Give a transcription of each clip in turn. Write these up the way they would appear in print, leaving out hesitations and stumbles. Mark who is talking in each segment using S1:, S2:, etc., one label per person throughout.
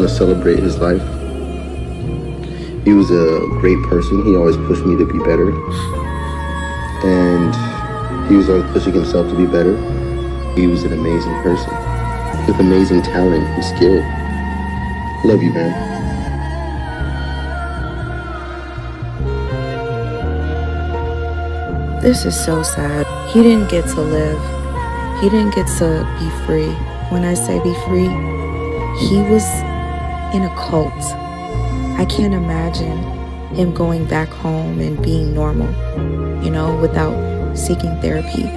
S1: want to celebrate his life. He was a great person. He always pushed me to be better. And he was always pushing himself to be better. He was an amazing person with amazing talent and skill. Love you, man.
S2: This is so sad. He didn't get to live. He didn't get to be free. When I say be free, he was in a cult. I can't imagine him going back home and being normal, without seeking therapy.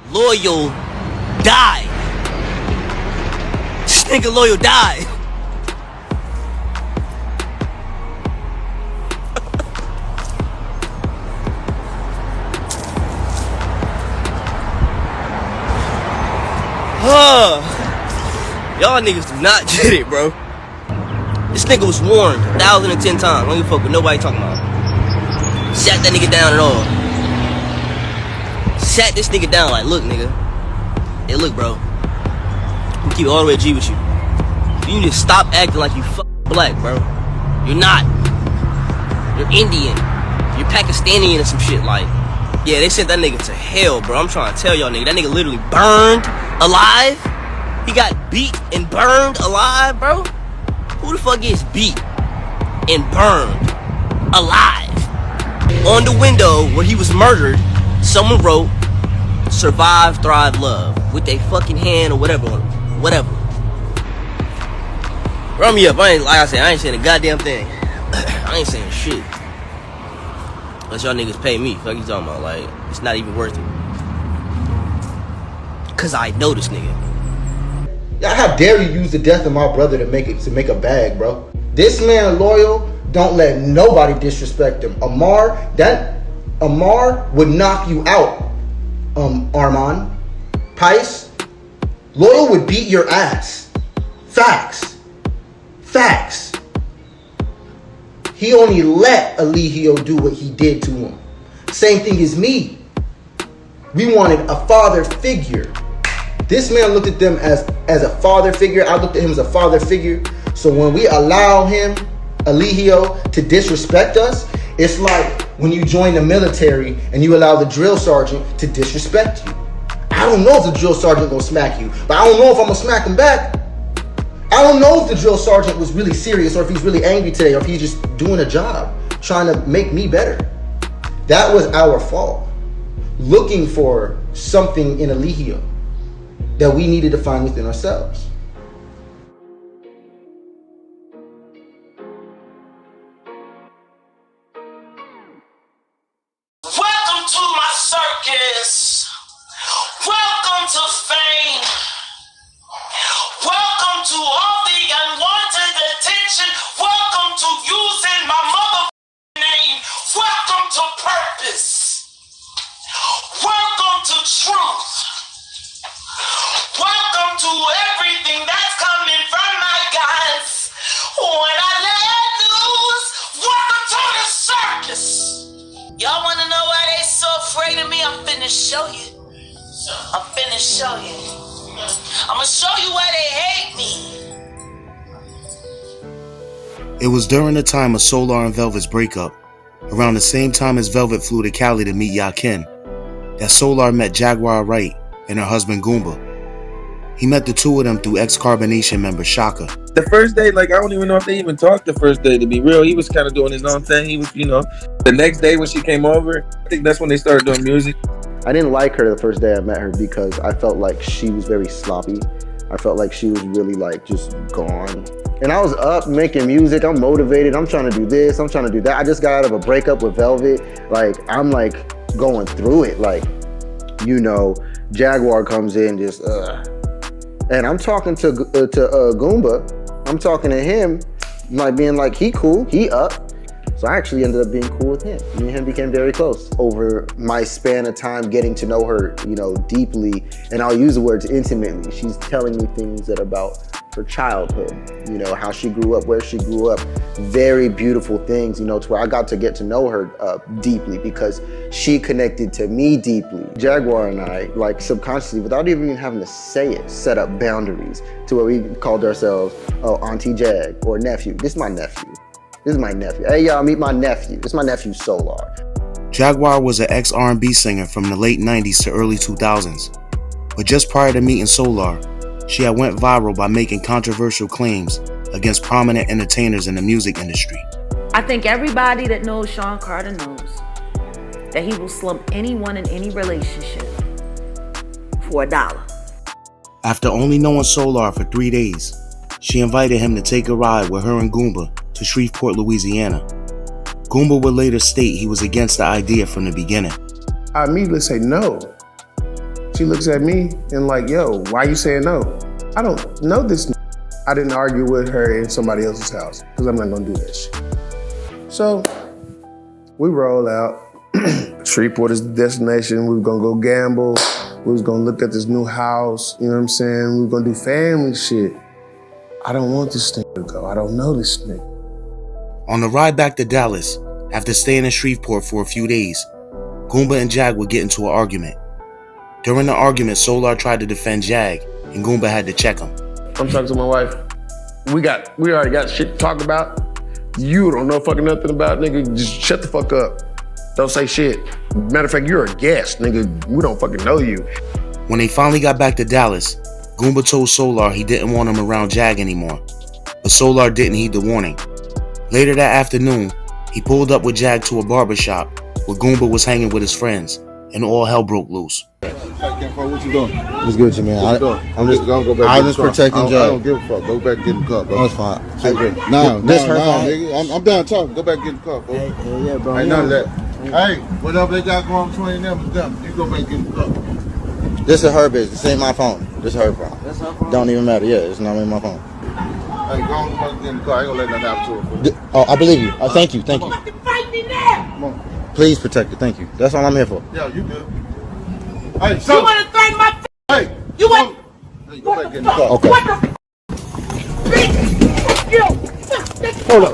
S3: Loyal died. This nigga Loyal died. Y'all niggas do not get it, bro. This nigga was warned 1,010 times. I don't give a fuck what nobody talking about. Sat that nigga down at all. Sat this nigga down like, look, nigga. Hey, look, bro. I'm gonna keep it all the way G with you. You need to stop acting like you black, bro. You're not. You're Indian. You're Pakistani or some shit. Like, yeah, they sent that nigga to hell, bro. I'm trying to tell y'all, nigga. That nigga literally burned alive. He got beat and burned alive, bro. Who the fuck gets beat and burned alive? On the window where he was murdered, someone wrote, "Survive, thrive, love," with their fucking hand or whatever on it. Whatever. Run me up. Like I said, I ain't saying a goddamn thing. I ain't saying shit. Unless y'all niggas pay me. Fuck you talking about? Like, it's not even worth it. Cause I know this nigga.
S1: Yeah, how dare you use the death of my brother to make a bag, bro? This man Loyal, don't let nobody disrespect him. Amar would knock you out. Armand, Pice, Loyal would beat your ass. Facts. He only let Eligio do what he did to him. Same thing as me. We wanted a father figure. This man looked at them as a father figure. I looked at him as a father figure. So when we allow him, Eligio, to disrespect us, it's like when you join the military and you allow the drill sergeant to disrespect you. I don't know if the drill sergeant gonna smack you, but I don't know if I'm gonna smack him back. I don't know if the drill sergeant was really serious or if he's really angry today or if he's just doing a job, trying to make me better. That was our fault. Looking for something in Eligio that we needed to find within ourselves.
S4: Welcome to my circus. Welcome to fame. Welcome to all the unwanted attention. Welcome to using my mother name. Welcome to purpose. Welcome to truth. Welcome to everything that's coming from my guys. When I let loose, welcome to the circus. Y'all wanna know why they so afraid of me? I'm finna show you. I'm finna show you. I'ma show you why they hate me.
S5: It was during the time of Solar and Velvet's breakup, around the same time as Velvet flew to Cali to meet Yakin, that Solar met Jaguar Wright and her husband Goomba. He met the two of them through ex-Carbonation member Shaka.
S6: The first day, like, I don't even know if they even talked the first day, to be real. He was kind of doing his own thing. He was, the next day when she came over, I think that's when they started doing music.
S1: I didn't like her the first day I met her because I felt like she was very sloppy. I felt like she was really like just gone. And I was up making music, I'm motivated, I'm trying to do this, I'm trying to do that. I just got out of a breakup with Velvet. Like, I'm like going through it. Like, you know, Jaguar comes in just, And I'm talking to Goomba. I'm talking to him, like being like, he cool, he up. So I actually ended up being cool with him. Me and him became very close over my span of time getting to know her, you know, deeply. And I'll use the words intimately. She's telling me things that about her childhood, you know, how she grew up, where she grew up. Very beautiful things, you know, to where I got to get to know her deeply because she connected to me deeply. Jaguar and I, like subconsciously, without even having to say it, set up boundaries to where we called ourselves, oh, Auntie Jag or nephew. This is my nephew. This is my nephew. Hey, y'all, meet my nephew. This is my nephew, Solar.
S5: Jaguar was an ex-R&B singer from the late 90s to early 2000s. But just prior to meeting Solar, she had went viral by making controversial claims against prominent entertainers in the music industry.
S7: I think everybody that knows Sean Carter knows that he will slump anyone in any relationship for $1.
S5: After only knowing Solar for 3 days, she invited him to take a ride with her and Goomba to Shreveport, Louisiana. Goomba would later state he was against the idea from the beginning.
S8: I immediately say no. She looks at me and like, yo, why you saying no? I don't know this. I didn't argue with her in somebody else's house because I'm not gonna do that shit. So we roll out. Shreveport is the destination. We were gonna go gamble. We was gonna look at this new house. You know what I'm saying? We were gonna do family shit. I don't want this thing to go. I don't know this nigga.
S5: On the ride back to Dallas, after staying in Shreveport for a few days, Goomba and Jag would get into an argument. During the argument, Solar tried to defend Jag, and Goomba had to check him.
S8: I'm talking to my wife. We already got shit to talk about. You don't know fucking nothing about, nigga. Just shut the fuck up. Don't say shit. Matter of fact, you're a guest, nigga. We don't fucking know you.
S5: When they finally got back to Dallas, Goomba told Solar he didn't want him around Jag anymore, but Solar didn't heed the warning. Later that afternoon, he pulled up with Jag to a barbershop where Goomba was hanging with his friends, and all hell broke loose.
S9: What you doing?
S1: What's good with you, man?
S9: I'm just
S1: protecting Jag.
S9: I don't give a fuck. Go back and get in the car, bro.
S1: That's fine.
S9: Nah,
S1: nigga.
S9: I'm done talking. Go back and get in the car, bro.
S1: Hey, yeah, bro.
S9: Ain't none of that. Hey, whatever they got going between them is them. You go back and get in the car.
S1: This is her business. This ain't my phone. This is her phone. That's her phone? Don't even matter. Yeah, it's not even my phone.
S9: Hey, go on and get in the car. I ain't gonna let nothing happen to her.
S1: Oh, I believe you. Thank you. Thank you.
S9: Come on.
S1: Please protect it. Thank you. That's all I'm here for.
S9: Yeah, you good. Hey, so.
S4: You want to thank my
S9: Hey.
S4: You want?
S9: Hey, go back and get in the car.
S1: Okay.
S4: What the Fuck you!
S1: Hold up.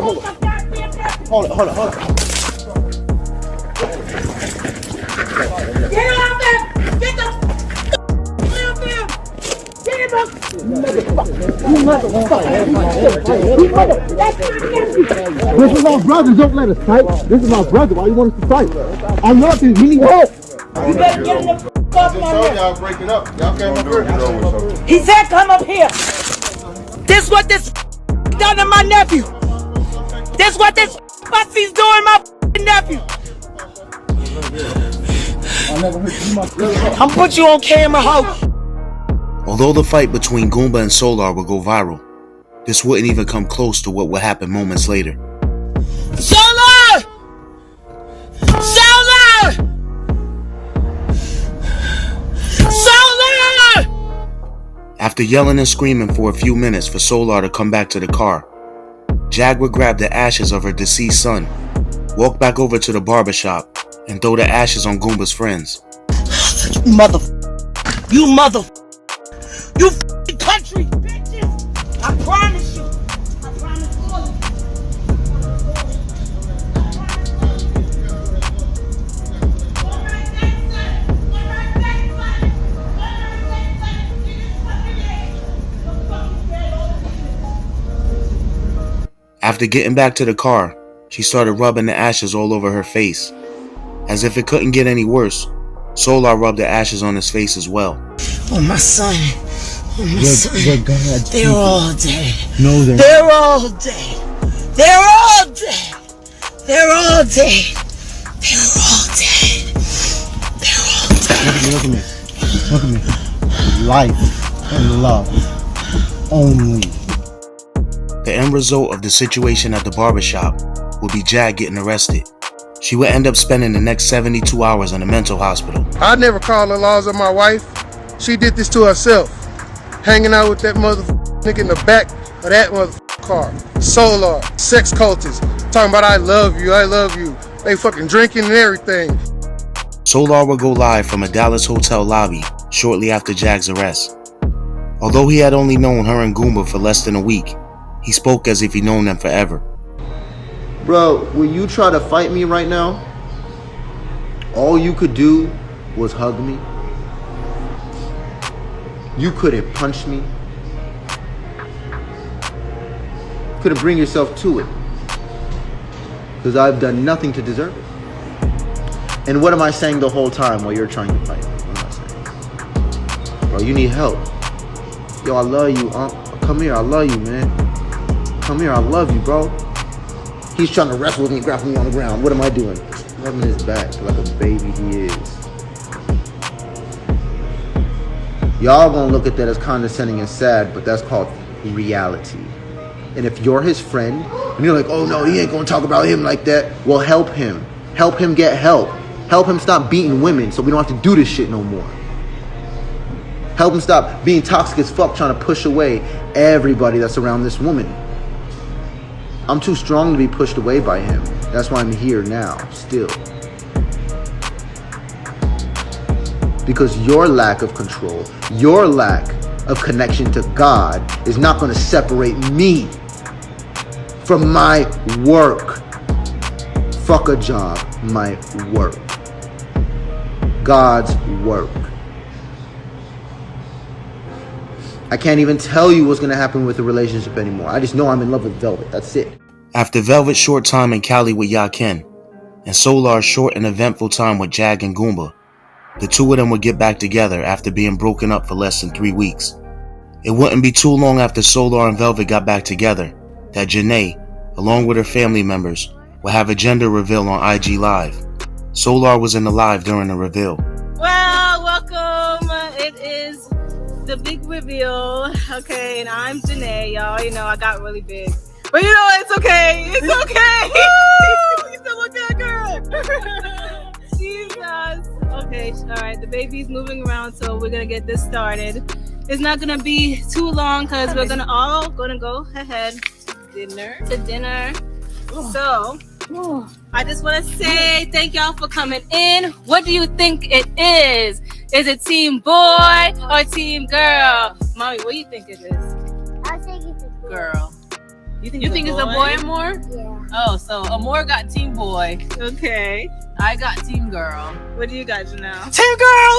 S4: Get out there! Get the out there! Get him up!
S10: This is my brother, don't let us fight. This is my brother, why you want us to fight? I'm not this, we need help.
S4: You better get him the fuck on
S9: Y'all breaking up. Y'all came up here.
S4: He said come up here. This what this done to my nephew. This what this pussy's doing my nephew. I'm put you on camera, ho.
S5: Although the fight between Goomba and Solar would go viral, this wouldn't even come close to what would happen moments later.
S4: Solar! Solar! Solar!
S5: After yelling and screaming for a few minutes for Solar to come back to the car, Jag would grab the ashes of her deceased son, walk back over to the barbershop, and throw the ashes on Goomba's friends.
S4: You f***ing country bitches! I promise you! I promise
S5: After getting back to the car, she started rubbing the ashes all over her face. As if it couldn't get any worse, Solar rubbed the ashes on his face as well.
S4: Oh, my son. Oh, my son.
S10: God's
S4: They're all dead.
S10: No,
S4: They're all dead. They're all dead. They're all dead. They're all dead. They're all dead.
S10: Look at me. Look at me. Life and love. Only.
S5: The end result of the situation at the barbershop would be Jag getting arrested. She would end up spending the next 72 hours in a mental hospital.
S8: I never called the laws of my wife. She did this to herself. Hanging out with that nigga in the back of that car. Solar, sex cultists, talking about I love you. They fucking drinking and everything.
S5: Solar would go live from a Dallas hotel lobby shortly after Jag's arrest. Although he had only known her and Goomba for less than a week, he spoke as if he'd known them forever.
S1: Bro, when you try to fight me right now, all you could do was hug me. You couldn't punch me. Couldn't bring yourself to it. Because I've done nothing to deserve it. And what am I saying the whole time while you're trying to fight? What am I saying? Bro, you need help. Yo, I love you, come here, I love you, man. Come here, I love you, bro. He's trying to wrestle with me, grab me on the ground. What am I doing? Rubbing his back like a baby he is. Y'all gonna look at that as condescending and sad, but that's called reality. And if you're his friend, and you're like, oh no, he ain't gonna talk about him like that, well, help him. Help him get help. Help him stop beating women so we don't have to do this shit no more. Help him stop being toxic as fuck, trying to push away everybody that's around this woman. I'm too strong to be pushed away by him. That's why I'm here now, still. Because your lack of control, your lack of connection to God is not going to separate me from my work. Fuck a job, my work. God's work. I can't even tell you what's going to happen with the relationship anymore. I just know I'm in love with Velvet. That's it.
S5: After Velvet's short time in Cali with Yakin, and Solar's short and eventful time with Jag and Goomba, the two of them would get back together after being broken up for less than 3 weeks. It wouldn't be too long after Solar and Velvet got back together that Janae, along with her family members, would have a gender reveal on IG Live. Solar was in the live during the reveal.
S11: Well, welcome. It is the big reveal. Okay, and I'm Janae, y'all. You know, I got really big. But you know, it's okay. It's okay. You still look that girl. Jesus. Okay, all right. The baby's moving around, so we're going to get this started. It's not going to be too long because we're all going to go ahead to dinner. So, I just want to say thank y'all for coming in. What do you think it is? Is it team boy or team girl? Mommy, what do you think it is?
S12: I think it's a
S11: Girl. You
S12: think
S11: it's a boy, Amor?
S12: Yeah.
S11: Oh, so Amor got team boy. Okay. I got team girl. What do you got, Janelle? Team girl!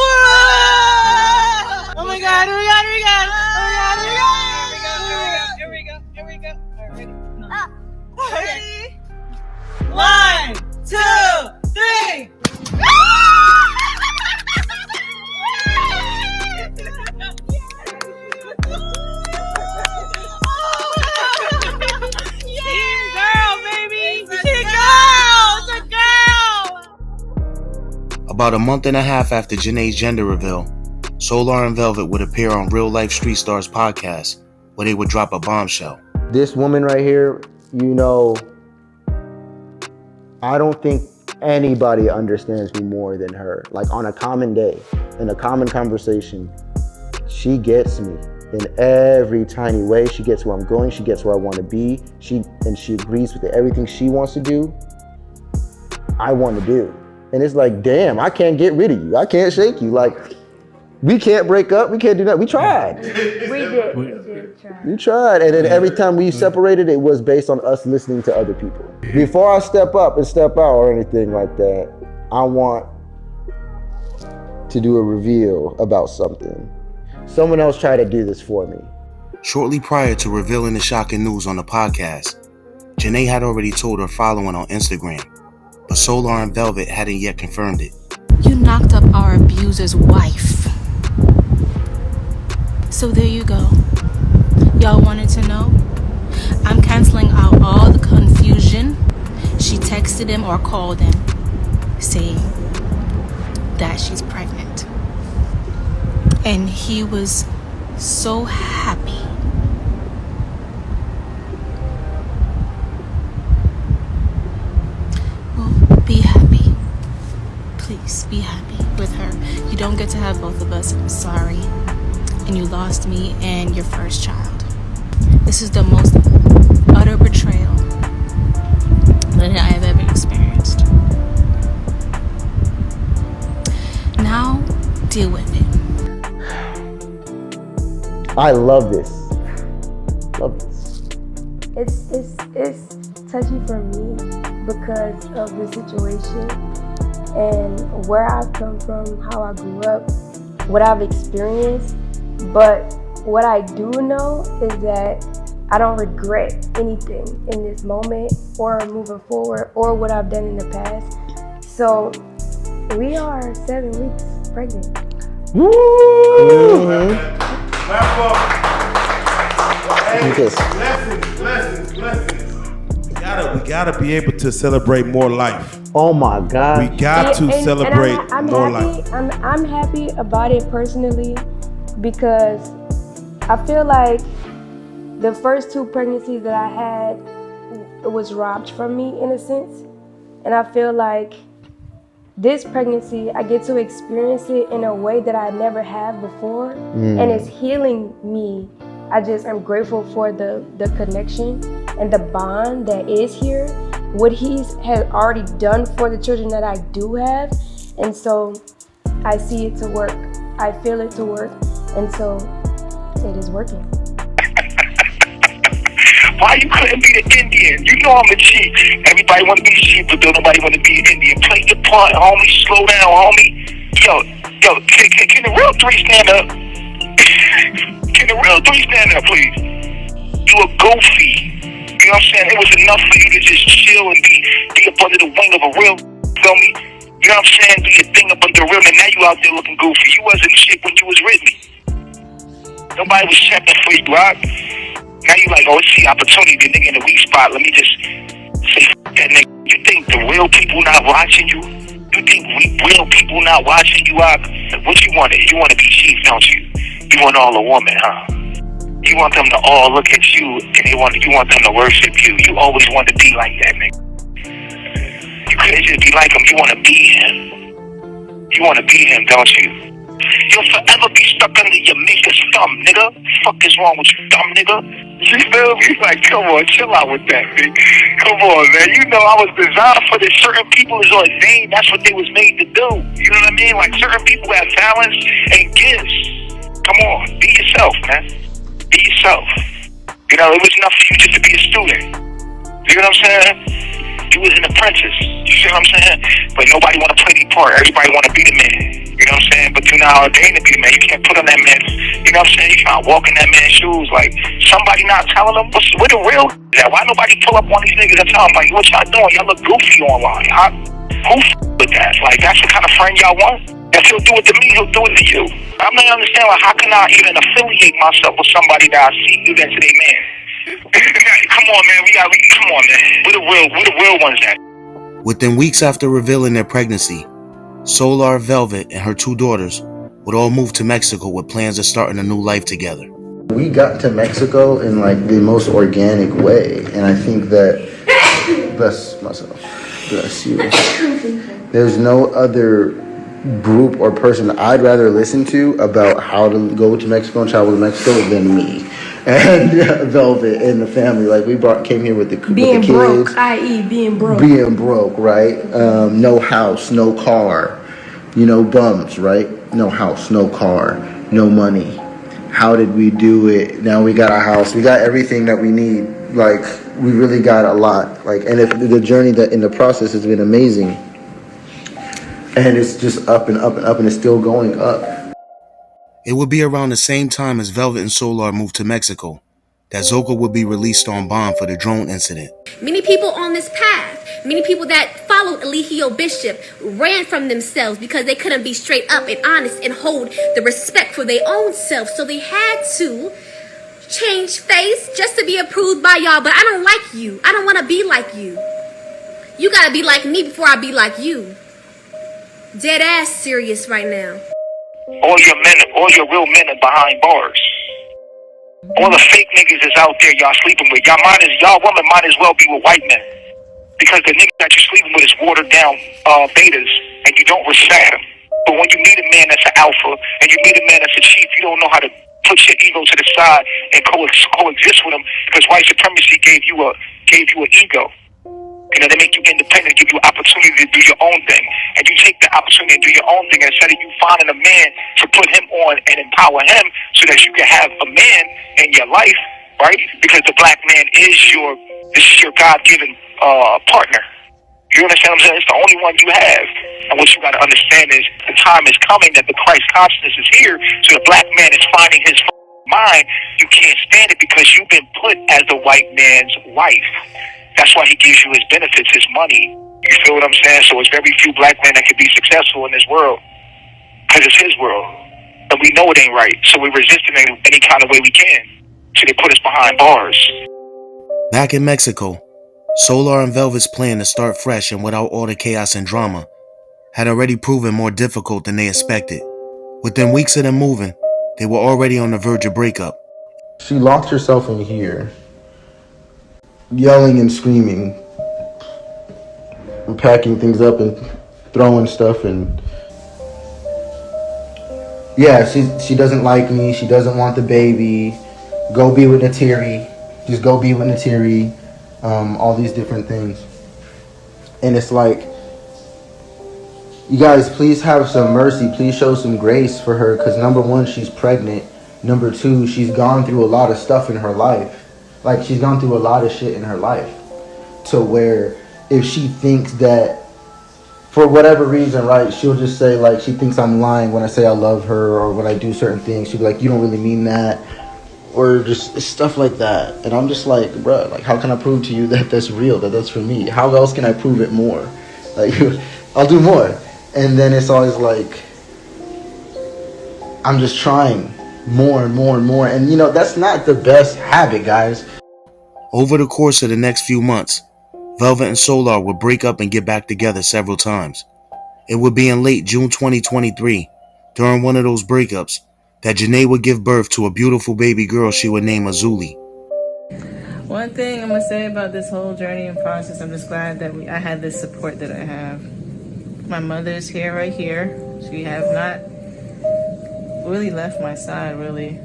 S11: Oh my God! Here we go! All right, ready? No. Ready? 1, 2, 3.
S5: About a month and a half after Janae's gender reveal, Solar and Velvet would appear on Real Life Street Stars podcast, where they would drop a bombshell.
S1: This woman right here, you know, I don't think anybody understands me more than her. Like on a common day, in a common conversation, she gets me in every tiny way. She gets where I'm going. She gets where I want to be. She agrees with everything she wants to do, I want to do. And it's like, damn, I can't get rid of you. I can't shake you. Like, we can't break up. We can't do that. We tried.
S12: We did try.
S1: We tried. And then every time we separated, it was based on us listening to other people. Before I step up and step out or anything like that, I want to do a reveal about something. Someone else tried to do this for me.
S5: Shortly prior to revealing the shocking news on the podcast, Janae had already told her following on Instagram, but Solar and Velvet hadn't yet confirmed it.
S13: You knocked up our abuser's wife. So there you go. Y'all wanted to know? I'm canceling out all the confusion. She texted him or called him saying that she's pregnant. And he was so happy. Well, be happy. Please be happy with her. You don't get to have both of us. I'm sorry. And you lost me and your first child. This is the most utter betrayal that I have ever experienced. Now, deal with it.
S1: I love this. Love this.
S12: It's touchy for me because of the situation and where I've come from, how I grew up, what I've experienced. But what I do know is that I don't regret anything in this moment or moving forward or what I've done in the past. So we are 7 weeks pregnant.
S1: Woo!
S14: We gotta be able to celebrate more life.
S1: Oh my God.
S14: We got to celebrate more life.
S12: I'm happy about it personally because I feel like the first 2 pregnancies that I had was robbed from me in a sense. And I feel like this pregnancy, I get to experience it in a way that I never have before. And it's healing me. I'm grateful for the connection and the bond that is here. What he's has already done for the children that I do have. And so I see it to work. I feel it to work. And so it is working.
S4: Why you couldn't be the Indian? You know I'm a chief. Everybody want to be the chief, but don't nobody want to be an Indian. Play your part, homie. Slow down, homie. Yo, can the real 3 stand up? Can the real 3 stand up, please? You a goofy. You know what I'm saying? It was enough for you to just chill and be up under the wing of a real, feel me? You know what I'm saying? Do your thing up under the rim, and now you out there looking goofy. You wasn't shit when you was with me. Nobody was checking for you, right? Now you like, oh, it's the opportunity, the nigga in the weak spot. Let me just say that nigga. You think the real people not watching you? You think real people not watching you out? What you wanted? You want to be chief, don't you? You want all a woman, huh? You want them to all look at you and you want them to worship you. You always want to be like that, nigga. You couldn't just be like him. You want to be him. You want to be him, don't you? You'll forever be stuck under your maker's thumb, nigga. Fuck is wrong with you, dumb nigga? You feel me? Like, come on, chill out with that, nigga. Come on, man. You know I was designed for this. Certain people is ordained. That's what they was made to do. You know what I mean? Like, certain people have talents and gifts. Come on, be yourself, man. Be yourself. You know, it was enough for you just to be a student. You know what I'm saying? You was an apprentice. You see what I'm saying? But nobody want to play their part. Everybody want to be the man. You know what I'm saying? But you're not ordained to be the man. You can't put on that man. You know what I'm saying? You trying to walk in that man's shoes. Like, somebody not telling them where the real at. Why nobody pull up on these niggas and tell them, like, what y'all doing? Y'all look goofy online. Who with that? Like, that's the kind of friend y'all want? If he'll do it to me, he'll do it to you. I'm not understanding, like, how can I even affiliate myself with somebody that I see do that to their man? Come on, man. Come on, man. Where the real ones at?
S5: Within weeks after revealing their pregnancy, Solar, Velvet, and her 2 daughters would all move to Mexico with plans of starting a new life together.
S1: We got to Mexico in like the most organic way, and I think that, bless myself, bless you. There's no other group or person I'd rather listen to about how to go to Mexico and travel to Mexico than me and Velvet and the family. Like, we came here with the kids.
S12: Broke, i.e. being broke.
S1: Being broke, right? No house, no car, bums, right? No house, no car, no money. How did we do it? Now we got a house. We got everything that we need. Like, we really got a lot. Like, and the journey that in the process has been amazing. And it's just up and up and up, and it's still going up.
S5: It would be around the same time as Velvet and Solar moved to Mexico that Zoka would be released on bond for the drone incident.
S15: Many people on this path, many people that followed Eligio Bishop ran from themselves because they couldn't be straight up and honest and hold the respect for their own self. So they had to change face just to be approved by y'all. But I don't like you. I don't want to be like you. You got to be like me before I be like you. Dead ass serious right now.
S16: All your real men are behind bars. All the fake niggas is out there y'all sleeping with. Y'all women might as well be with white men. Because the niggas that you're sleeping with is watered down betas, and you don't respect them. But when you meet a man that's an alpha, and you meet a man that's a chief, you don't know how to put your ego to the side and coexist with him, because white supremacy gave you an ego. You know, they make you independent, give you opportunity to do your own thing. And you take the opportunity to do your own thing, and instead of you finding a man to put him on and empower him so that you can have a man in your life, right? Because the black man is your God-given partner. You understand what I'm saying? It's the only one you have. And what you got to understand is the time is coming that the Christ consciousness is here, so the black man is finding his mind. You can't stand it because you've been put as the white man's wife. That's why he gives you his benefits, his money. You feel what I'm saying? So it's very few black men that can be successful in this world because it's his world. And we know it ain't right. So we're resisting it any kind of way we can. So they put us behind bars.
S5: Back in Mexico, Solar and Velvet's plan to start fresh and without all the chaos and drama had already proven more difficult than they expected. Within weeks of them moving, they were already on the verge of breakup.
S1: She locked herself in here, yelling and screaming, and packing things up and throwing stuff, and yeah, she doesn't like me. She doesn't want the baby. Go be with Natiri. Just go be with Natiri. All these different things. And it's like, you guys, please have some mercy. Please show some grace for her, because number one, she's pregnant. Number two, she's gone through a lot of stuff in her life. Like, she's gone through a lot of shit in her life, to where if she thinks that, for whatever reason, right, she'll just say, like, she thinks I'm lying when I say I love her, or when I do certain things, she'll be like, you don't really mean that, or just stuff like that. And I'm just like, bruh, like, how can I prove to you that that's real, that that's for me? How else can I prove it more? Like, I'll do more. And then it's always like, I'm just trying more and more and more. And, you know, that's not the best habit, guys.
S5: Over the course of the next few months, Velvet and Solar would break up and get back together several times. It would be in late June 2023, during one of those breakups, that Janae would give birth to a beautiful baby girl she would name Azuli.
S17: One thing I'm going to say about this whole journey and process, I'm just glad that I had this support that I have. My mother is here, right here. She have not really left my side, really,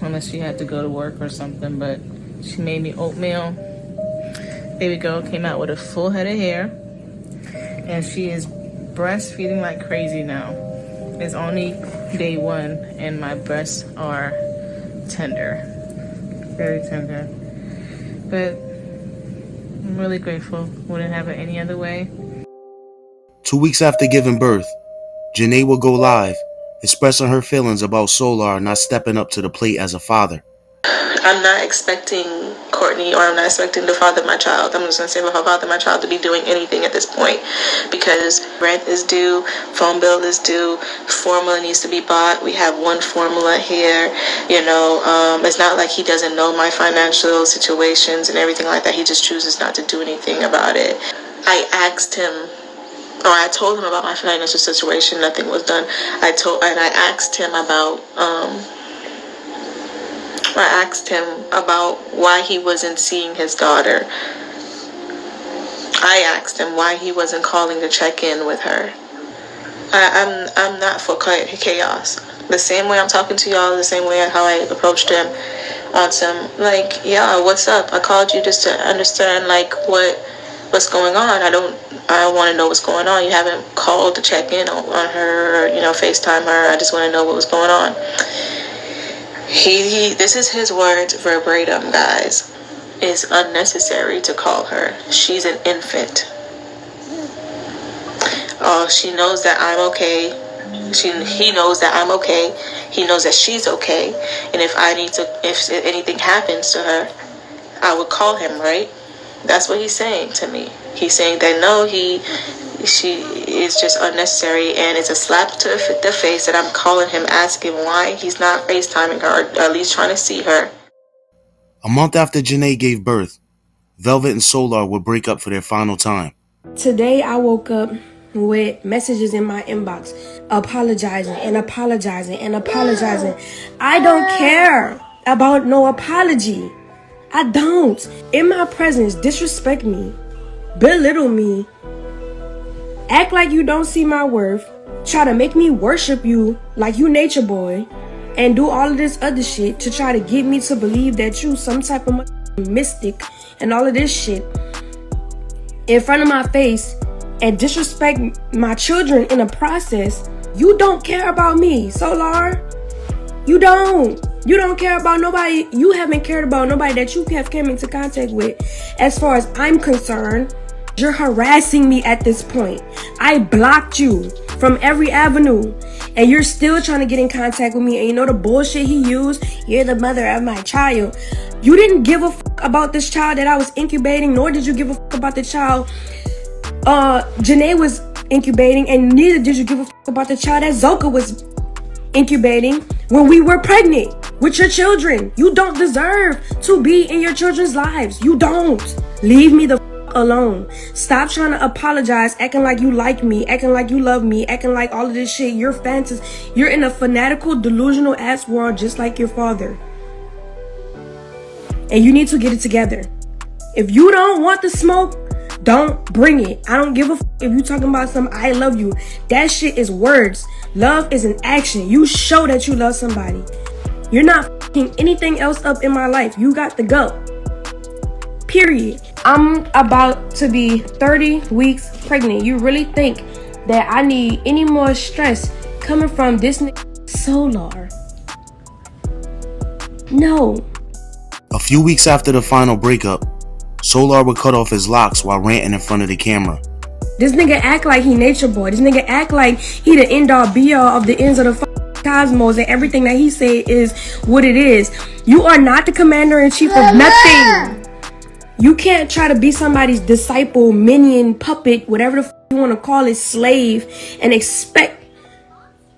S17: unless she had to go to work or something, but she made me oatmeal. Baby girl came out with a full head of hair, and she is breastfeeding like crazy now. It's only day one, and my breasts are tender, very tender. But I'm really grateful. Wouldn't have it any other way.
S5: 2 weeks after giving birth, Janae would go live, expressing her feelings about Solar not stepping up to the plate as a father.
S18: I'm not expecting Courtney, or I'm not expecting the father of my child. I'm just going to say my father of my child to be doing anything at this point, because rent is due, phone bill is due, formula needs to be bought. We have one formula here. You know, it's not like he doesn't know my financial situations and everything like that. He just chooses not to do anything about it. I told him about my financial situation. Nothing was done. I asked him about why he wasn't seeing his daughter. I asked him why he wasn't calling to check in with her. I'm not for chaos. The same way I'm talking to y'all, the same way how I approached him on some, like, yeah, what's up? I called you just to understand, like, what's going on. I want to know what's going on. You haven't called to check in on her, or, you know, FaceTime her. I just want to know what was going on. This is his words verbatim, guys. It's unnecessary to call her. She's an infant. She knows that I'm okay. He knows that I'm okay. He knows that she's okay. And if anything happens to her, I would call him, right? That's what he's saying to me. He's saying that no, she is just unnecessary, and it's a slap to the face that I'm calling him, asking why he's not FaceTiming her, or at least trying to see her.
S5: A month after Janae gave birth, Velvet and Solar would break up for their final time.
S12: Today I woke up with messages in my inbox, apologizing and apologizing and apologizing. I don't care about no apology. I don't. In my presence, disrespect me, belittle me, act like you don't see my worth, try to make me worship you like you nature boy, and do all of this other shit to try to get me to believe that you some type of mystic and all of this shit in front of my face and disrespect my children in the process. You don't care about me, Solar. You don't. You don't care about nobody. You haven't cared about nobody that you have come into contact with. As far as I'm concerned, you're harassing me at this point. I blocked you from every avenue, and you're still trying to get in contact with me. And you know the bullshit he used? You're the mother of my child. You didn't give a fuck about this child that I was incubating, nor did you give a fuck about the child Janae was incubating, and neither did you give a fuck about the child that Zoka was incubating when we were pregnant with your children. You don't deserve to be in your children's lives. You don't. Leave me the fuck alone. Stop trying to apologize, acting like you like me, acting like you love me, acting like all of this shit. You're fantasy. You're in a fanatical, delusional ass world just like your father. And you need to get it together. If you don't want the smoke, don't bring it. I don't give a f if you talking about some I love you. That shit is words. Love is an action. You show that you love somebody. You're not f***ing anything else up in my life. You got to go. Period. I'm about to be 30 weeks pregnant. You really think that I need any more stress coming from this nigga Solar? No.
S5: A few weeks after the final breakup, Solar would cut off his locks while ranting in front of the camera.
S12: This nigga act like he nature boy. This nigga act like he the end all be all of the ends of the cosmos, and everything that he say is what it is. You are not the commander-in-chief of nothing. You can't try to be somebody's disciple, minion, puppet, whatever the you want to call it, slave, and expect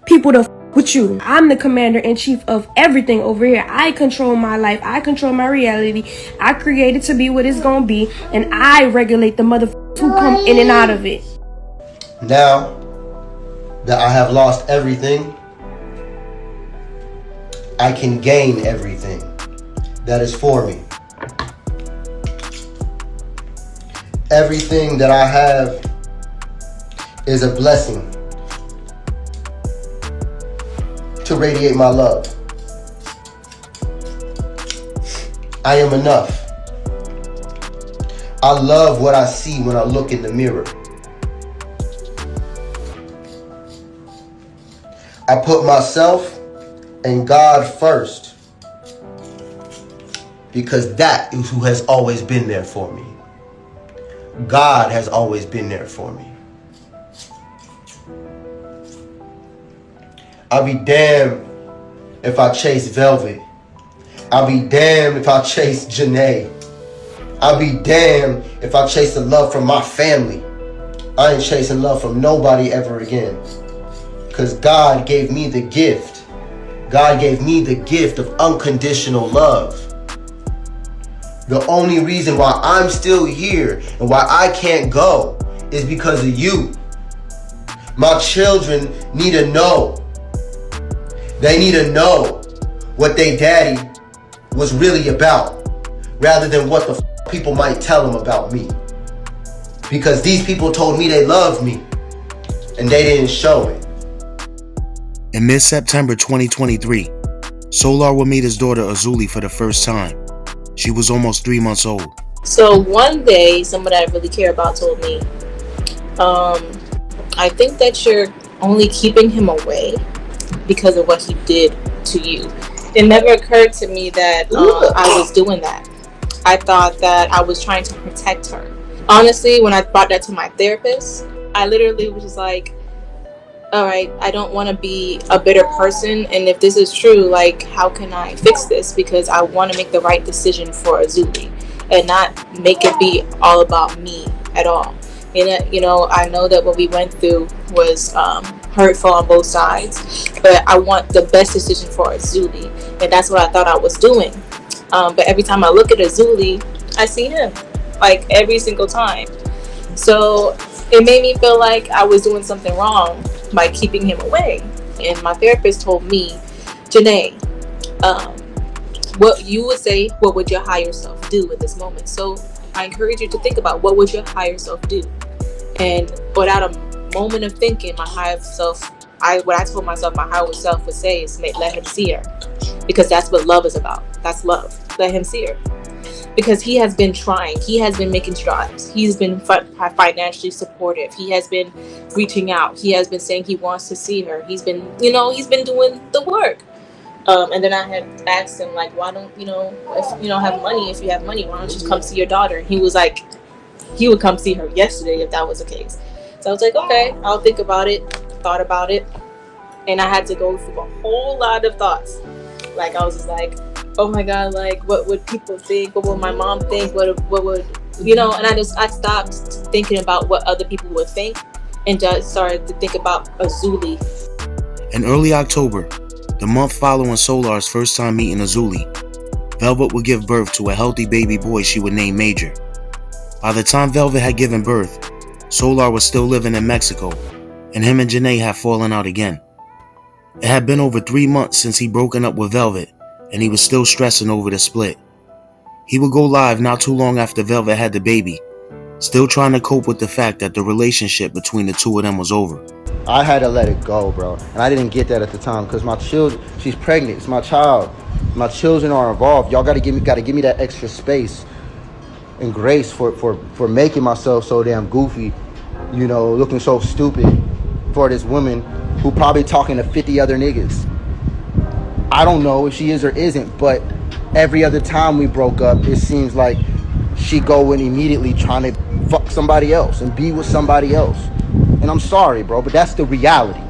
S12: people to with you. I'm the commander-in-chief of everything over here. I control my life. I control my reality. I create it to be what it's gonna be, and I regulate the motherfuckers who come in and out of it.
S1: Now that I have lost everything, I can gain everything that is for me. Everything that I have is a blessing to radiate my love. I am enough. I love what I see when I look in the mirror. I put myself and God first because that is who has always been there for me. God has always been there for me. I'll be damned if I chase Velvet. I'll be damned if I chase Janae. I'll be damned if I chase the love from my family. I ain't chasing love from nobody ever again. Because God gave me the gift. God gave me the gift of unconditional love. The only reason why I'm still here and why I can't go is because of you. My children need to know. They need to know what they daddy was really about, rather than what the people might tell them about me. Because these people told me they loved me, and they didn't show it.
S5: In mid-September 2023, Solar would meet his daughter Azuli for the first time. She was almost 3 months old.
S18: So one day, somebody I really care about told me, I think that you're only keeping him away because of what he did to you. It never occurred to me that I was doing that. I thought that I was trying to protect her. Honestly, when I brought that to my therapist, I literally was just like, all right, I don't want to be a bitter person, and if this is true, like, how can I fix this? Because I want to make the right decision for Azuli and not make it be all about me at all. And you know, I know that what we went through was hurtful on both sides, but I want the best decision for Azuli, and that's what I thought I was doing. But every time I look at Azuli, I see him, like every single time. So it made me feel like I was doing something wrong by keeping him away. And my therapist told me, Janae, what you would say, what would your higher self do in this moment? So I encourage you to think about what would your higher self do. And without a moment of thinking, my higher self, what I told myself my higher self would say is let him see her. Because that's what love is about. That's love. Let him see her. Because he has been trying. He has been making strides. He's been financially supportive. He has been reaching out. He has been saying he wants to see her. He's been doing the work. And then I had asked him, like, why don't, if you don't have money, if you have money, why don't you come see your daughter? And he was like, he would come see her yesterday if that was the case. So I was like, okay, I'll think about it. Thought about it. And I had to go through a whole lot of thoughts. Like, I was just like, oh my God, like, what would people think? What would my mom think? What would, and I stopped thinking about what other people would think and just started to think about Azuli.
S5: In early October, the month following Solar's first time meeting Azuli, Velvet would give birth to a healthy baby boy she would name Major. By the time Velvet had given birth, Solar was still living in Mexico, and him and Janae had fallen out again. It had been over 3 months since he'd broken up with Velvet, and he was still stressing over the split. He would go live not too long after Velvet had the baby, still trying to cope with the fact that the relationship between the two of them was over.
S1: I had to let it go, bro. And I didn't get that at the time because my children, she's pregnant, it's my child. My children are involved. Y'all gotta give me that extra space and grace for making myself so damn goofy, looking so stupid for this woman who probably talking to 50 other niggas. I don't know if she is or isn't, but every other time we broke up, it seems like she going immediately trying to fuck somebody else and be with somebody else. And I'm sorry, bro, but that's the reality.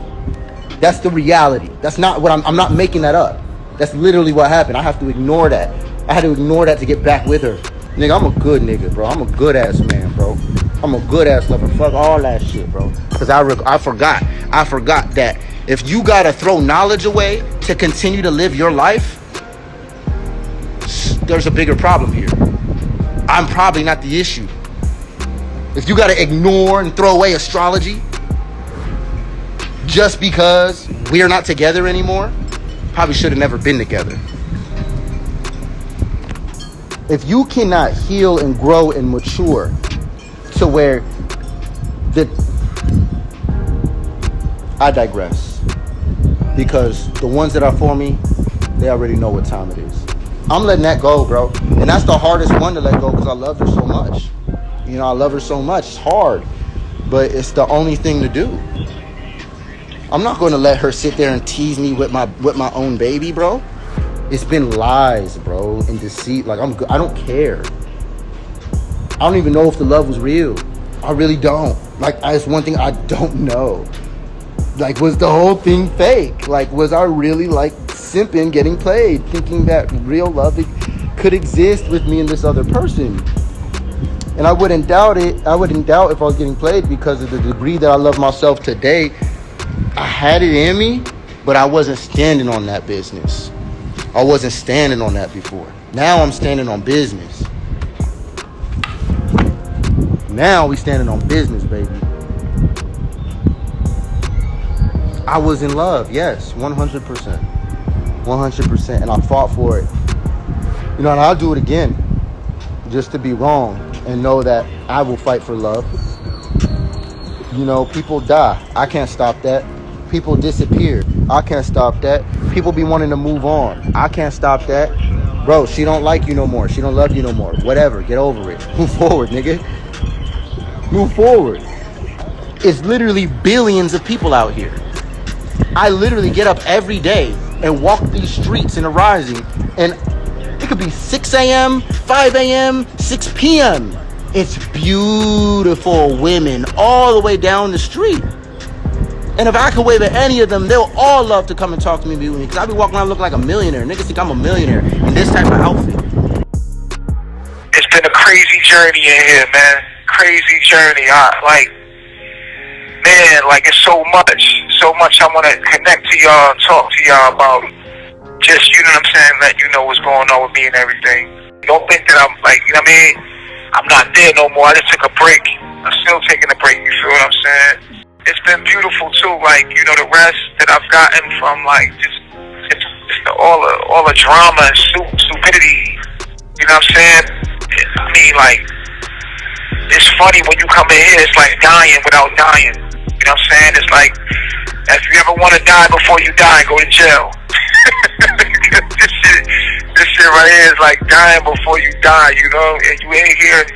S1: That's the reality. That's not what I'm not making that up. That's literally what happened. I have to ignore that. I had to ignore that to get back with her. Nigga, I'm a good nigga, bro. I'm a good ass man, bro. I'm a good ass lover. Fuck all that shit, bro. Because I forgot that if you gotta throw knowledge away to continue to live your life, there's a bigger problem here. I'm probably not the issue. If you gotta ignore and throw away astrology just because we're not together anymore, probably should have never been together. If you cannot heal and grow and mature to where I digress. Because the ones that are for me, they already know what time it is. I'm letting that go, bro. And that's the hardest one to let go because I love her so much. I love her so much. It's hard. But it's the only thing to do. I'm not going to let her sit there and tease me with my own baby, bro. It's been lies, bro, and deceit. Like, I don't care. I don't even know if the love was real. I really don't. Like, it's one thing I don't know. Like, was the whole thing fake? Like, was I really, like, simping, getting played, thinking that real love could exist with me and this other person? And I wouldn't doubt it. I wouldn't doubt if I was getting played because of the degree that I love myself today. I had it in me, but I wasn't standing on that business. I wasn't standing on that before. Now I'm standing on business. Now we standing on business, baby. I was in love, yes, 100%. 100%, and I fought for it. And I'll do it again, just to be wrong and know that I will fight for love. People die. I can't stop that. People disappear. I can't stop that. People be wanting to move on. I can't stop that. Bro, she don't like you no more. She don't love you no more. Whatever, get over it. Move forward, nigga. Move forward. It's literally billions of people out here. I literally get up every day and walk these streets in a rising, and it could be 6 a.m., 5 a.m., 6 p.m. It's beautiful women all the way down the street. And if I could wave at any of them, they'll all love to come and talk to me and be with me. Because I be walking around looking like a millionaire. Niggas think I'm a millionaire in this type of outfit.
S16: It's been a crazy journey in here, man. Crazy journey. It's so much I want to connect to y'all and talk to y'all about. Just, let you know what's going on with me and everything. Don't think that I'm I'm not there no more. I just took a break. I'm still taking a break, you feel what I'm saying? It's been beautiful too, like, you know, the rest that I've gotten from, like, just all the drama and stupidity, you know what I'm saying? I mean, like, it's funny when you come in here, it's like dying without dying, you know what I'm saying? It's like, if you ever want to die before you die, go to jail. This shit right here is like dying before you die, you know? And you ain't here and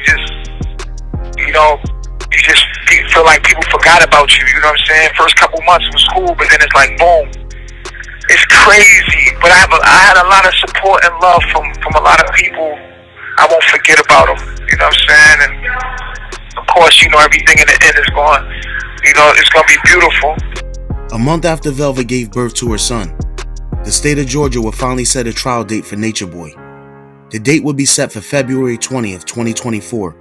S16: you just feel like people forgot about you, you know what I'm saying? First couple months was cool, but then it's like, boom. It's crazy, but I had a lot of support and love from a lot of people. I won't forget about them, you know what I'm saying? And of course, you know, everything in the end is going, you know, it's going to be beautiful.
S5: A month after Velvet gave birth to her son, the state of Georgia would finally set a trial date for Nature Boy. The date would be set for February 20th, 2024.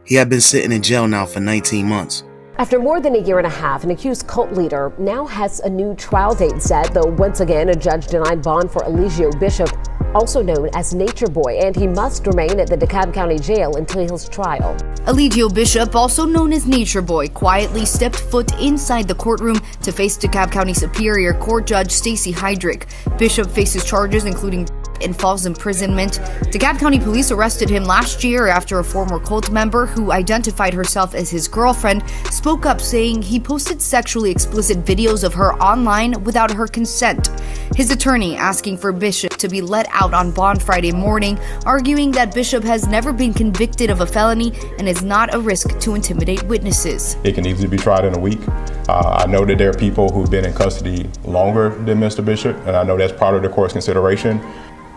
S5: He had been sitting in jail now for 19 months.
S19: After more than a year and a half, an accused cult leader now has a new trial date set, though once again a judge denied bond for Eligio Bishop, also known as Nature Boy, and he must remain at the DeKalb County Jail until his trial.
S20: Eligio Bishop, also known as Nature Boy, quietly stepped foot inside the courtroom to face DeKalb County Superior Court Judge Stacey Heydrich. Bishop faces charges including and false imprisonment. DeKalb County police arrested him last year after a former cult member who identified herself as his girlfriend spoke up saying he posted sexually explicit videos of her online without her consent. His attorney asking for Bishop to be let out on bond Friday morning, arguing that Bishop has never been convicted of a felony and is not a risk to intimidate witnesses.
S21: It can easily be tried in a week. I know that there are people who've been in custody longer than Mr. Bishop, and I know that's part of the court's consideration.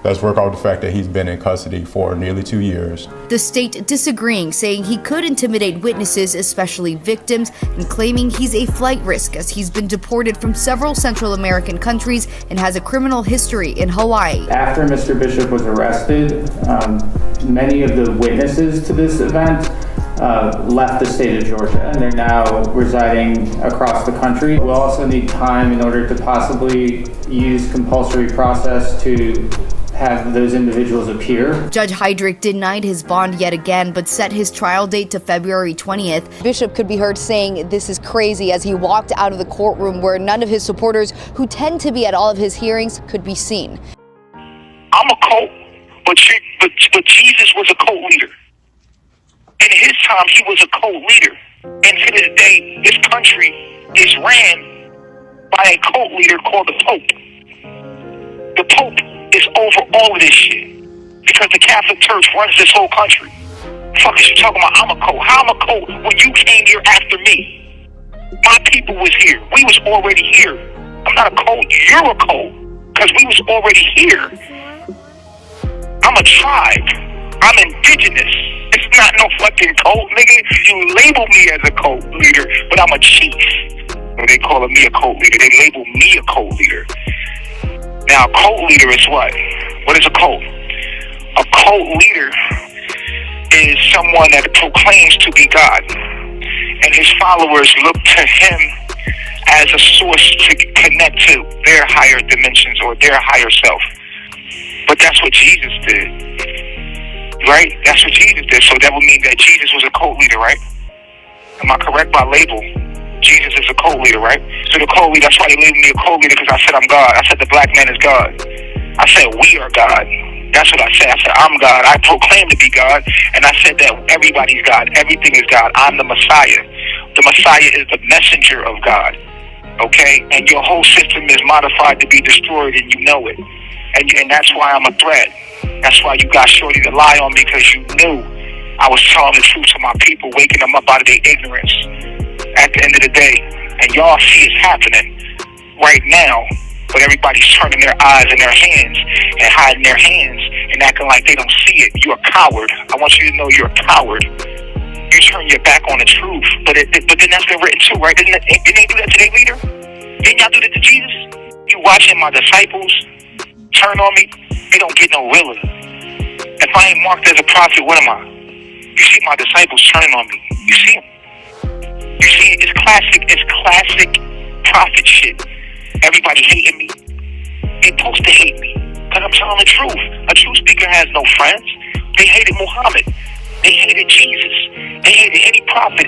S21: Let's work out the fact that he's been in custody for nearly 2 years.
S20: The state disagreeing, saying he could intimidate witnesses, especially victims, and claiming he's a flight risk as he's been deported from several Central American countries and has a criminal history in Hawaii.
S22: After Mr. Bishop was arrested, many of the witnesses to this event left the state of Georgia, and they're now residing across the country. We'll also need time in order to possibly use compulsory process to have those individuals appear.
S20: Judge Heydrich denied his bond yet again, but set his trial date to February 20th.
S23: Bishop could be heard saying this is crazy as he walked out of the courtroom where none of his supporters, who tend to be at all of his hearings, could be seen.
S16: I'm a cult, but Jesus was a cult leader. In his time, he was a cult leader. And to this day, this country is ran by a cult leader called the Pope. The Pope is over all of this shit because the Catholic Church runs this whole country. Fuck is you talking about? I'm a cult. How am a cult when you came here after me? My people was here. We was already here. I'm not a cult. You're a cult because we was already here. I'm a tribe. I'm indigenous. It's not no fucking cult, nigga. You label me as a cult leader, but I'm a chief. They call me a cult leader. They label me a cult leader. Now, a cult leader is what? What is a cult? A cult leader is someone that proclaims to be God, and his followers look to him as a source to connect to their higher dimensions or their higher self. But that's what Jesus did, right? That's what Jesus did. So that would mean that Jesus was a cult leader, right? Am I correct by label? Jesus is a cult leader, right? So the cult leader, that's why they labeled me a cult leader, because I said I'm God. I said the black man is God. I said we are God. That's what I said. I said I'm God. I proclaim to be God, and I said that everybody's God. Everything is God. I'm the Messiah. The Messiah is the messenger of God, okay? And your whole system is modified to be destroyed, and you know it. And that's why I'm a threat. That's why you got Shorty to lie on me, because you knew I was telling the truth to my people, waking them up out of their ignorance at the end of the day. And y'all see it's happening right now, but everybody's turning their eyes and their hands and hiding their hands and acting like they don't see it. You're a coward. I want you to know you're a coward. You turn your back on the truth. But then that's been written too, right? Didn't they do that to their leader? Didn't y'all do that to Jesus? You watching my disciples turn on me? They don't get no realer. If I ain't marked as a prophet, what am I? You see my disciples turning on me. You see them. You see, it's classic prophet shit. Everybody hating me. They supposed to hate me because I'm telling the truth. A true speaker has no friends. They hated Muhammad. They hated Jesus. They hated any prophet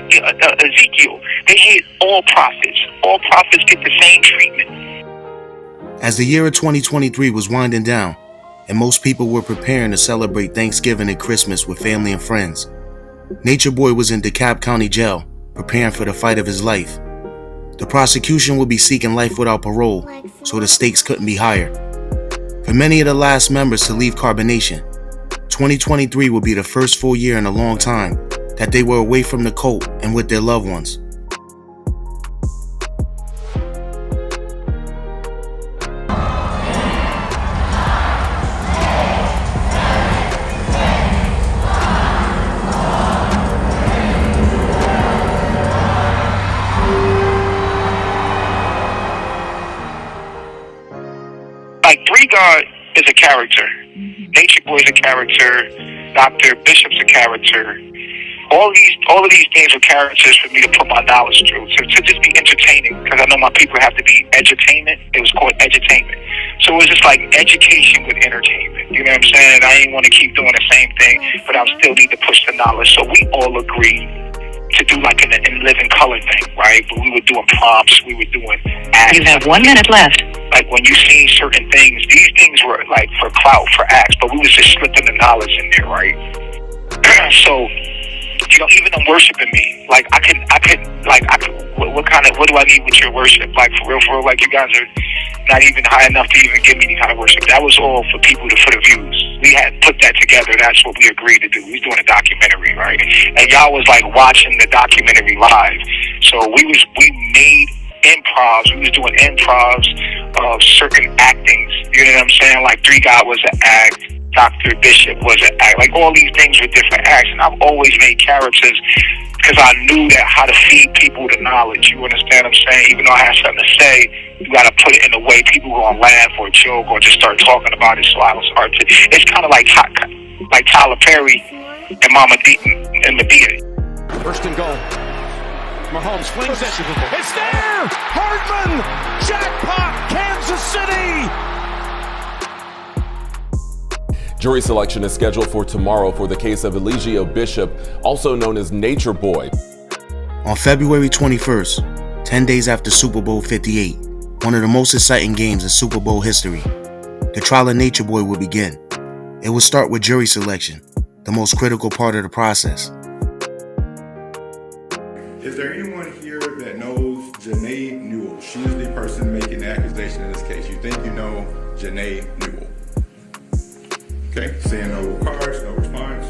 S16: Ezekiel. They hate all prophets. All prophets get the same treatment.
S5: As the year of 2023 was winding down, and most people were preparing to celebrate Thanksgiving and Christmas with family and friends, Nature Boy was in DeKalb County Jail, preparing for the fight of his life. The prosecution would be seeking life without parole, so the stakes couldn't be higher. For many of the last members to leave Carbonation, 2023 will be the first full year in a long time that they were away from the cult and with their loved ones.
S16: Like, Three God is a character. Nature Boy is a character. Dr. Bishop's a character. All of these things are characters for me to put my knowledge through, to just be entertaining, because I know my people have to be edutainment. It was called edutainment. So it was just like education with entertainment. You know what I'm saying? I ain't want to keep doing the same thing, but I still need to push the knowledge. So we all agreed to do like an in living color thing, right? But we were doing prompts, we were doing acts.
S2: You have 1 minute left.
S16: Like when you see certain things, these things were like for clout, for acts, but we was just slipping the knowledge in there, right? So, you know, even them worshiping me, like what do I need with your worship? Like for real, like you guys are not even high enough to even give me any kind of worship. That was all for people for the views. We had put that together. That's what we agreed to do. We was doing a documentary, right? And y'all was like watching the documentary live. So we made improvs. We was doing improvs of certain actings. You know what I'm saying? Like Three God was an act. Dr. Bishop was an act. Like all these things were different acts. And I've always made characters because I knew that how to feed people the knowledge. You understand what I'm saying? Even though I had something to say, you got to put it in a way people gonna laugh or joke or just start talking about it. So I was hard to. It's kind of like Tyler Perry and Mama D and Medea.
S2: First and goal. Mahomes flings it. It's there! Hardman! Jackpot! Kansas City!
S3: Jury selection is scheduled for tomorrow for the case of Eligio Bishop, also known as Nature Boy.
S5: On February 21st, 10 days after Super Bowl 58, one of the most exciting games in Super Bowl history, the trial of Nature Boy will begin. It will start with jury selection, the most critical part of the process.
S21: Is there anyone here that knows Janae Newell? She is the person making the accusation in this case. You think you know Janae Newell? Okay, seeing no cards, no response.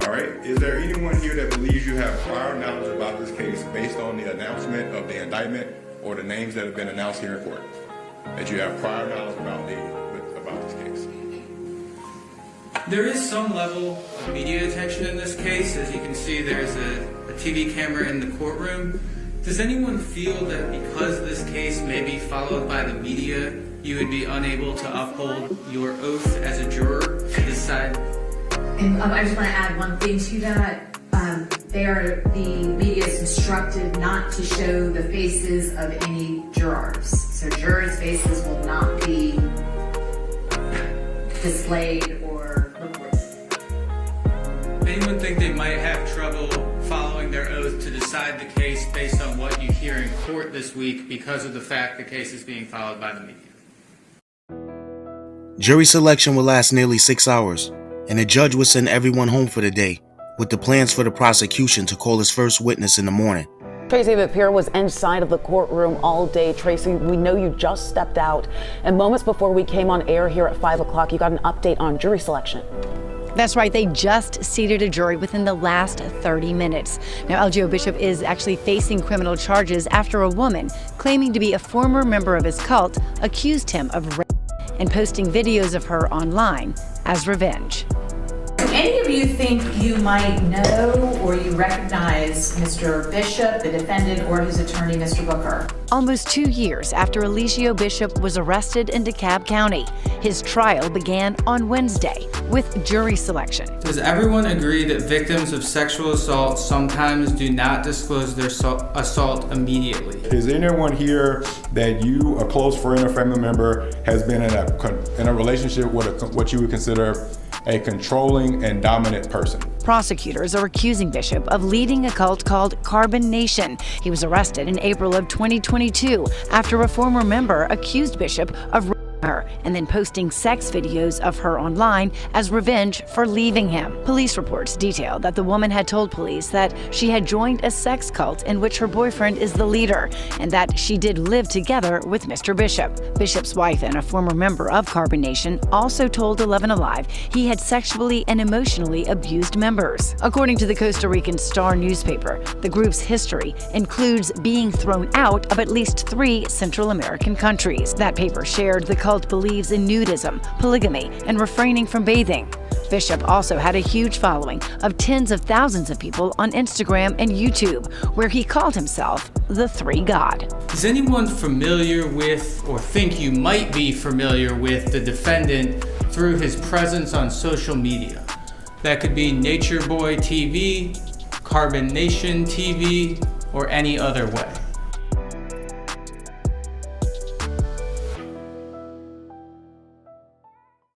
S21: All right, is there anyone here that believes you have prior knowledge about this case based on the announcement of the indictment or the names that have been announced here in court? That you have prior knowledge about this case?
S6: There is some level of media attention in this case. As you can see, there's a TV camera in the courtroom. Does anyone feel that because this case may be followed by the media, you would be unable to uphold your oath as a juror to decide?
S24: And I just want to add one thing to that. The media is instructed not to show the faces of any jurors. So jurors' faces will not be displayed or recorded.
S6: Anyone think they might have trouble following their oath to decide the case based on what you hear in court this week because of the fact the case is being followed by the media?
S5: Jury selection will last nearly 6 hours, and the judge will send everyone home for the day, with the plans for the prosecution to call his first witness in the morning.
S25: Tracy McPeer was inside of the courtroom all day. Tracy, we know you just stepped out, and moments before we came on air here at 5 o'clock, you got an update on jury selection.
S26: That's right. They just seated a jury within the last 30 minutes. Now, Eligio Bishop is actually facing criminal charges after a woman claiming to be a former member of his cult accused him of rape and posting videos of her online as revenge.
S27: Do any of you think you might know or you recognize Mr. Bishop, the defendant, or his attorney, Mr. Booker?
S26: Almost 2 years after Eligio Bishop was arrested in DeKalb County, his trial began on Wednesday with jury selection.
S6: Does everyone agree that victims of sexual assault sometimes do not disclose their assault immediately?
S21: Is anyone here that you, a close friend or family member, has been in a relationship with what you would consider a controlling and dominant person.
S26: Prosecutors are accusing Bishop of leading a cult called Carbon Nation. He was arrested in April of 2022 after a former member accused Bishop of her and then posting sex videos of her online as revenge for leaving him. Police reports detail that the woman had told police that she had joined a sex cult in which her boyfriend is the leader and that she did live together with Mr. Bishop. Bishop's wife and a former member of Carbon Nation also told 11 Alive he had sexually and emotionally abused members. According to the Costa Rican Star newspaper, the group's history includes being thrown out of at least 3 Central American countries. That paper shared the cult believes in nudism, polygamy, and refraining from bathing. Bishop also had a huge following of tens of thousands of people on Instagram and YouTube, where he called himself the Three God.
S6: Is anyone familiar with, or think you might be familiar with, the defendant through his presence on social media? That could be Nature Boy TV, Carbon Nation TV, or any other way.